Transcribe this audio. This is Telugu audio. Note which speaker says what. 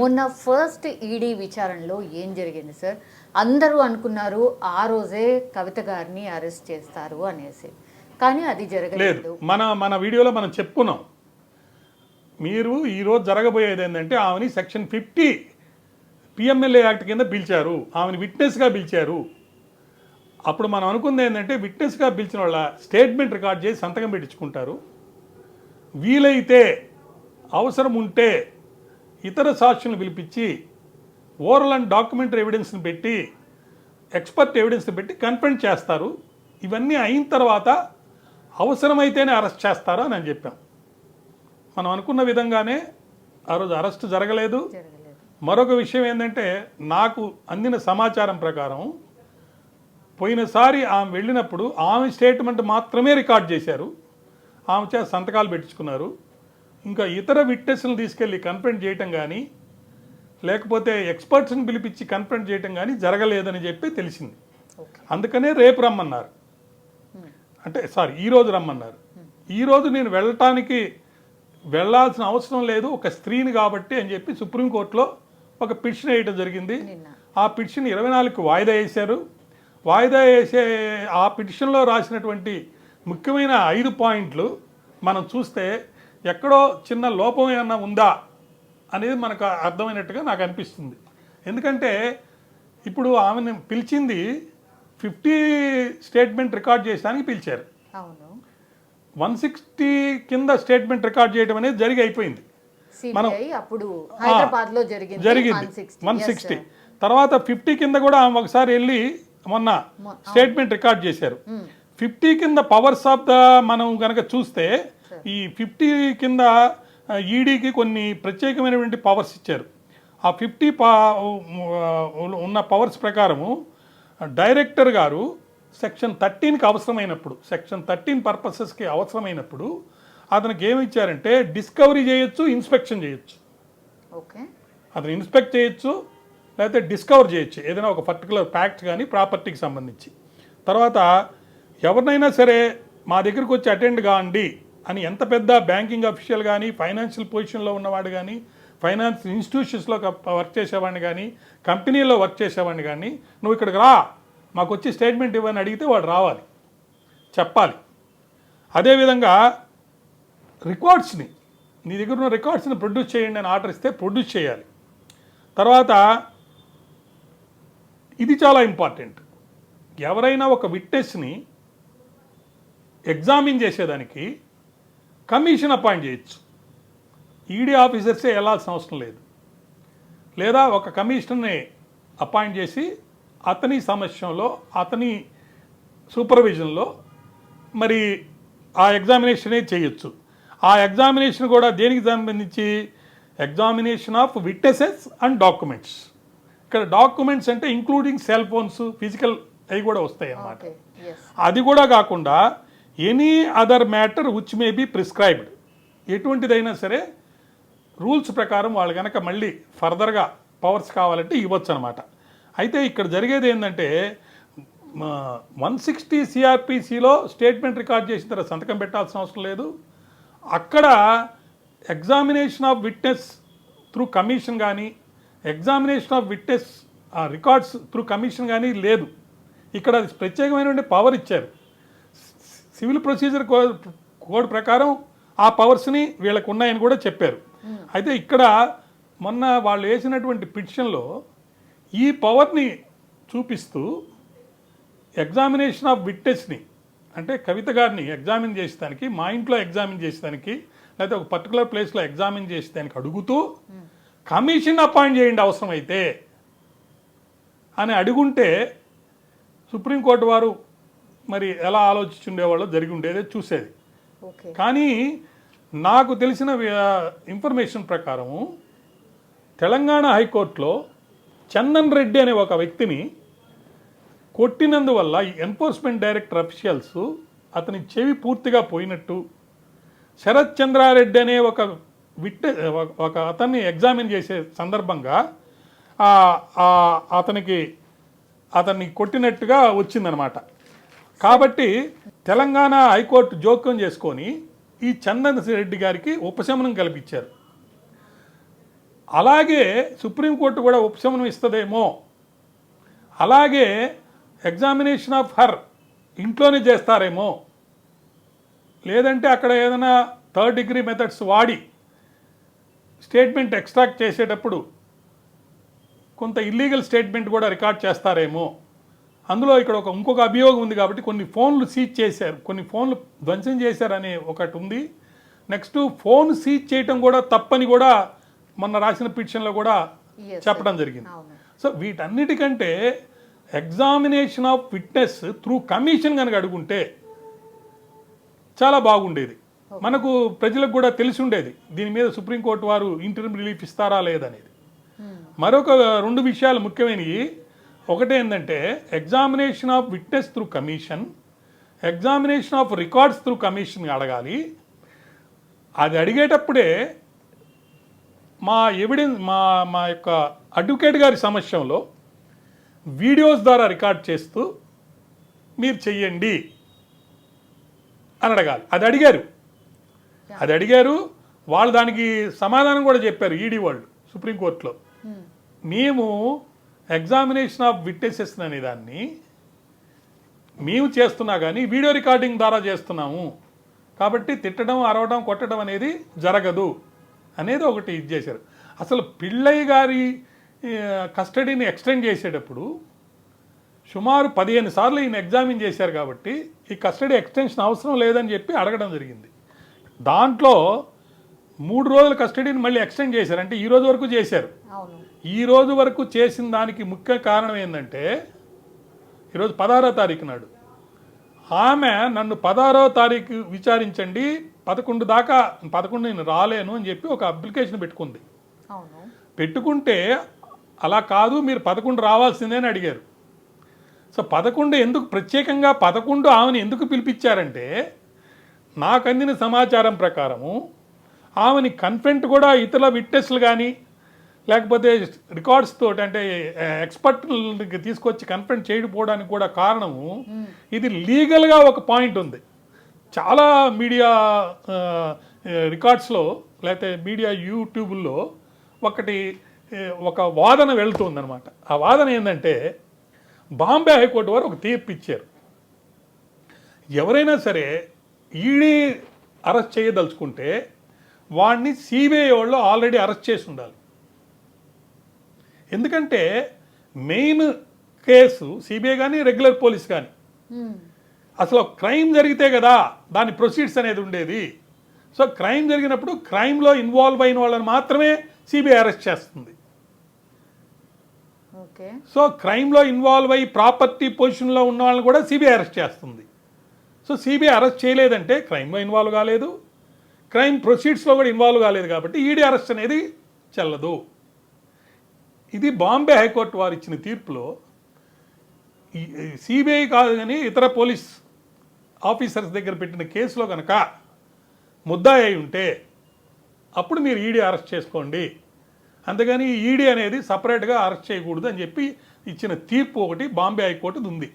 Speaker 1: మొన్న ఫస్ట్ ఈడీ విచారణలో ఏం జరిగింది సార్? అందరూ అనుకున్నారు ఆ రోజే కవిత గారిని అరెస్ట్ చేస్తారు అనేసి, కానీ అది జరగలేదు.
Speaker 2: మన వీడియోలో మనం చెప్పుకున్నాం. మీరు ఈరోజు జరగబోయేది ఏంటంటే ఆమెని సెక్షన్ 50 పిఎంఎల్ఏ యాక్ట్ కింద పిలిచారు, ఆమెను విట్నెస్గా పిలిచారు. అప్పుడు మనం అనుకుంది ఏంటంటే విట్నెస్గా పిలిచిన వాళ్ళ స్టేట్మెంట్ రికార్డ్ చేసి సంతకం పెట్టించుకుంటారు. వీలైతే అవసరం ఉంటే ఇతర సాక్షులను పిలిపించి ఓరల్ అండ్ డాక్యుమెంటరీ ఎవిడెన్స్ని పెట్టి ఎక్స్పర్ట్ ఎవిడెన్స్ని పెట్టి కన్ఫర్మ్ చేస్తారు. ఇవన్నీ అయిన తర్వాత అవసరమైతేనే అరెస్ట్ చేస్తారు అని నేను చెప్పాం. మనం అనుకున్న విధంగానే ఆ రోజు అరెస్ట్ జరగలేదు. మరొక విషయం ఏంటంటే నాకు అందిన సమాచారం ప్రకారం పోయినసారి ఆమె వెళ్ళినప్పుడు ఆమె స్టేట్మెంట్ మాత్రమే రికార్డ్ చేశారు, ఆమె చేత సంతకాలు పెట్టించుకున్నారు. ఇంకా ఇతర విట్నెస్లను తీసుకెళ్ళి కన్ఫర్మ్ చేయటం కానీ లేకపోతే ఎక్స్పర్ట్స్ని పిలిపించి కన్ఫర్మ్ చేయటం కానీ జరగలేదని చెప్పి తెలిసింది. అందుకనే రేపు రమ్మన్నారు, అంటే ఈరోజు రమ్మన్నారు. ఈరోజు నేను వెళ్ళాల్సిన అవసరం లేదు ఒక స్త్రీని కాబట్టి అని చెప్పి సుప్రీంకోర్టులో ఒక పిటిషన్ వేయటం జరిగింది. ఆ పిటిషన్ 24కి వాయిదా వేశారు. వాయిదా వేసే ఆ పిటిషన్లో రాసినటువంటి ముఖ్యమైన 5 పాయింట్లు మనం చూస్తే ఎక్కడో చిన్న లోపం ఏమన్నా ఉందా అనేది మనకు అర్థమైనట్టుగా నాకు అనిపిస్తుంది. ఎందుకంటే ఇప్పుడు ఆమెను పిలిచింది 50 స్టేట్మెంట్ రికార్డ్ చేయడానికి పిలిచారు. 160 కింద స్టేట్మెంట్ రికార్డ్ చేయడం అనేది జరిగి అయిపోయింది. మనం జరిగింది 160 తర్వాత 50 కింద కూడా ఆమె ఒకసారి వెళ్ళి మొన్న స్టేట్మెంట్ రికార్డ్ చేశారు. 50 కింద పవర్స్ ఆఫ్ ద మనం కనుక చూస్తే ఈ 50 కింద ఈడీకి కొన్ని ప్రత్యేకమైనటువంటి పవర్స్ ఇచ్చారు. ఆ 50 ఉన్న పవర్స్ ప్రకారము డైరెక్టర్ గారు సెక్షన్ 13కి అవసరమైనప్పుడు, సెక్షన్ 13 పర్పసెస్కి అవసరమైనప్పుడు అతనికి ఏమి ఇచ్చారంటే డిస్కవరీ చేయొచ్చు, ఇన్స్పెక్షన్ చేయొచ్చు. అతను ఇన్స్పెక్ట్ చేయొచ్చు లేకపోతే డిస్కవర్ చేయొచ్చు ఏదైనా ఒక పర్టికులర్ ఫ్యాక్ట్ కానీ ప్రాపర్టీకి సంబంధించి. తర్వాత ఎవరినైనా సరే మా దగ్గరికి వచ్చి అటెండ్ కాండి అని ఎంత పెద్ద బ్యాంకింగ్ అఫీషియల్ కానీ ఫైనాన్షియల్ పొజిషన్లో ఉన్నవాడు కానీ ఫైనాన్స్ ఇన్స్టిట్యూషన్స్లో వర్క్ చేసేవాడిని కానీ కంపెనీలో వర్క్ చేసేవాడిని కానీ నువ్వు ఇక్కడికి రా మాకు వచ్చి స్టేట్మెంట్ ఇవ్వని అడిగితే వాడు రావాలి, చెప్పాలి. అదేవిధంగా రికార్డ్స్ని నీ దగ్గర ఉన్న రికార్డ్స్ని ప్రొడ్యూస్ చేయండి అని ఆర్డర్ ఇస్తే ప్రొడ్యూస్ చేయాలి. తర్వాత ఇది చాలా ఇంపార్టెంట్, ఎవరైనా ఒక విట్నెస్ని ఎగ్జామిన్ చేసేదానికి కమిషన్ అపాయింట్ చేయొచ్చు. ఈడీ ఆఫీసర్సే వెళ్ళాల్సిన అవసరం లేదు. లేదా ఒక కమిషనర్ని అపాయింట్ చేసి అతని సమక్షంలో అతని సూపర్విజన్లో మరి ఆ ఎగ్జామినేషనే చేయొచ్చు. ఆ ఎగ్జామినేషన్ కూడా దేనికి సంబంధించి examination of witnesses and documents. ఇక్కడ డాక్యుమెంట్స్ అంటే ఇంక్లూడింగ్ సెల్ ఫోన్స్ ఫిజికల్ అవి కూడా వస్తాయి అన్నమాట. అది కూడా కాకుండా any other matter which may be prescribed, ఎటువంటిదైనా సరే రూల్స్ ప్రకారం వాళ్ళు కనుక మళ్ళీ ఫర్దర్గా పవర్స్ కావాలంటే ఇవ్వచ్చు అనమాట. అయితే ఇక్కడ జరిగేది ఏంటంటే 160 సిఆర్పిసిలో స్టేట్మెంట్ రికార్డ్ చేసిన తర్వాత సంతకం పెట్టాల్సిన అవసరం లేదు. అక్కడ examination of witness through commission కానీ examination of witness records through commission కానీ లేదు. ఇక్కడ ప్రత్యేకమైనటువంటి పవర్ ఇచ్చారు. సివిల్ ప్రొసీజర్ కోడ్ ప్రకారం ఆ పవర్స్ని వీళ్ళకు ఉన్నాయని కూడా చెప్పారు. అయితే ఇక్కడ మొన్న వాళ్ళు వేసినటువంటి పిటిషన్లో ఈ పవర్ని చూపిస్తూ ఎగ్జామినేషన్ ఆఫ్ విట్నెస్ని అంటే కవిత గారిని ఎగ్జామిన్ చేసేదానికి మా ఇంట్లో ఎగ్జామిన్ చేసేదానికి లేకపోతే ఒక పర్టికులర్ ప్లేస్లో ఎగ్జామిన్ చేసేదానికి అడుగుతూ కమిషన్ అపాయింట్ చేయండి అవసరమైతే అని అడుగుంటే సుప్రీంకోర్టు వారు మరి ఎలా ఆలోచించుండేవాళ్ళో జరిగి ఉండేదే చూసేది. కానీ నాకు తెలిసిన ఇన్ఫర్మేషన్ ప్రకారము తెలంగాణ హైకోర్టులో చందన్ రెడ్డి అనే ఒక వ్యక్తిని కొట్టినందువల్ల ఎన్ఫోర్స్మెంట్ డైరెక్టర్ అఫీషియల్స్ అతని చెవి పూర్తిగా పోయినట్టు, శరత్ చంద్రారెడ్డి అనే ఒక అతన్ని ఎగ్జామిన్ చేసే సందర్భంగా అతన్ని కొట్టినట్టుగా వచ్చిందనమాట. కాబట్టి తెలంగాణ హైకోర్టు జోక్యం చేసుకొని ఈ చందన్ రెడ్డి గారికి ఉపశమనం కల్పించారు. అలాగే సుప్రీంకోర్టు కూడా ఉపశమనం ఇస్తుందేమో, అలాగే ఎగ్జామినేషన్ ఆఫ్ హర్ ఇంట్లోనే చేస్తారేమో, లేదంటే అక్కడ ఏదైనా థర్డ్ డిగ్రీ మెథడ్స్ వాడి స్టేట్మెంట్ ఎక్స్ట్రాక్ట్ చేసేటప్పుడు కొంత ఇల్లీగల్ స్టేట్మెంట్ కూడా రికార్డ్ చేస్తారేమో. అందులో ఇక్కడ ఇంకొక అభియోగం ఉంది కాబట్టి కొన్ని ఫోన్లు సీజ్ చేశారు, కొన్ని ఫోన్లు ధ్వంసం చేశారనే ఒకటి ఉంది. నెక్స్ట్ ఫోన్ సీజ్ చేయటం కూడా తప్పని కూడా మొన్న రాసిన పిటిషన్లో కూడా చెప్పడం జరిగింది. సో వీటన్నిటికంటే examination of witness through commission కనుక అడుగుంటే చాలా బాగుండేది. మనకు ప్రజలకు కూడా తెలిసి ఉండేది దీని మీద సుప్రీంకోర్టు వారు ఇంటరిమ్ రిలీఫ్ ఇస్తారా లేదనేది. మరొక 2 విషయాలు ముఖ్యమైనవి. ఒకటి ఏంటంటే examination of witness through commission, examination of records through commission అడగాలి. అది అడిగేటప్పుడే మా ఎవిడెన్స్ మా యొక్క అడ్వకేట్ గారి సమక్షంలో వీడియోస్ ద్వారా రికార్డ్ చేస్తూ మీరు చెయ్యండి అని అడగాలి. అది అడిగారు. వాళ్ళు దానికి సమాధానం కూడా చెప్పారు. ఈడీ వాళ్ళు సుప్రీంకోర్టులో మేము ఎగ్జామినేషన్ ఆఫ్ విట్నెసెస్ అనే దాన్ని మేము చేస్తున్నా కానీ వీడియో రికార్డింగ్ ద్వారా చేస్తున్నాము కాబట్టి తిట్టడం, అరవడం, కొట్టడం అనేది జరగదు అనేది ఒకటి ఇది చేశారు. అసలు పిళ్ళయ్య గారి కస్టడీని ఎక్స్టెండ్ చేసేటప్పుడు సుమారు 15 సార్లు ఈయన ఎగ్జామిన్ చేశారు కాబట్టి ఈ కస్టడీ ఎక్స్టెన్షన్ అవసరం లేదని చెప్పి అడగడం జరిగింది. దాంట్లో 3 రోజుల కస్టడీని మళ్ళీ ఎక్స్టెండ్ చేశారు. అంటే ఈ రోజు వరకు చేశారు. ఈ రోజు వరకు చేసిన దానికి ముఖ్య కారణం ఏంటంటే ఈరోజు 16వ తారీఖు నాడు ఆమె నన్ను 16వ తారీఖు విచారించండి, 11 దాకా 11 నేను రాలేను అని చెప్పి ఒక అప్లికేషన్ పెట్టుకుంది. పెట్టుకుంటే అలా కాదు మీరు 11 రావాల్సిందే అని అడిగారు. సో 11 ఎందుకు ప్రత్యేకంగా 11 ఆమెను ఎందుకు పిలిపించారంటే నాకు అందిన సమాచారం ప్రకారము ఆమెని కన్ఫెంట్ కూడా ఇతర విట్నెస్లు కానీ లేకపోతే రికార్డ్స్ తోటి అంటే ఎక్స్పర్ట్కి తీసుకొచ్చి కన్ఫెంట్ చేయకపోవడానికి కూడా కారణము ఇది లీగల్గా ఒక పాయింట్ ఉంది. చాలా మీడియా రికార్డ్స్లో లేకపోతే మీడియా యూట్యూబ్లో ఒక వాదన వెళ్తుందనమాట. ఆ వాదన ఏంటంటే బాంబే హైకోర్టు వారు ఒక తీర్పు ఇచ్చారు. ఎవరైనా సరే ఈడీ అరెస్ట్ చేయదలుచుకుంటే వాడిని సిబిఐ వాళ్ళు ఆల్రెడీ అరెస్ట్ చేసి ఉండాలి. ఎందుకంటే మెయిన్ కేసు సిబిఐ కానీ రెగ్యులర్ పోలీస్ కానీ అసలు క్రైమ్ జరిగితే కదా దాని ప్రొసీడ్స్ అనేది ఉండేది. సో క్రైమ్ జరిగినప్పుడు క్రైమ్లో ఇన్వాల్వ్ అయిన వాళ్ళని మాత్రమే సిబిఐ అరెస్ట్ చేస్తుంది. సో క్రైమ్లో ఇన్వాల్వ్ అయ్యి ప్రాపర్టీ పొజిషన్లో ఉన్న వాళ్ళని కూడా సిబిఐ అరెస్ట్ చేస్తుంది. సో సిబిఐ అరెస్ట్ చేయలేదంటే క్రైమ్లో ఇన్వాల్వ్ కాలేదు, క్రైమ్ ప్రొసీడ్స్లో కూడా ఇన్వాల్వ్ కాలేదు కాబట్టి ఈడీ అరెస్ట్ అనేది చెల్లదు. ఇది బాంబే హైకోర్టు వారు ఇచ్చిన తీర్పులో సిబిఐ కాదు కానీ ఇతర పోలీస్ ఆఫీసర్స్ దగ్గర పెట్టిన కేసులో కనుక ముద్దాయి అయి ఉంటే అప్పుడు మీరు ఈడీ అరెస్ట్ చేసుకోండి, అంతేగాని ఈడీ అనేది సపరేట్గా అరెస్ట్ చేయకూడదు అని చెప్పి ఇచ్చిన తీర్పు ఒకటి బాంబే హైకోర్టుది ఉంది.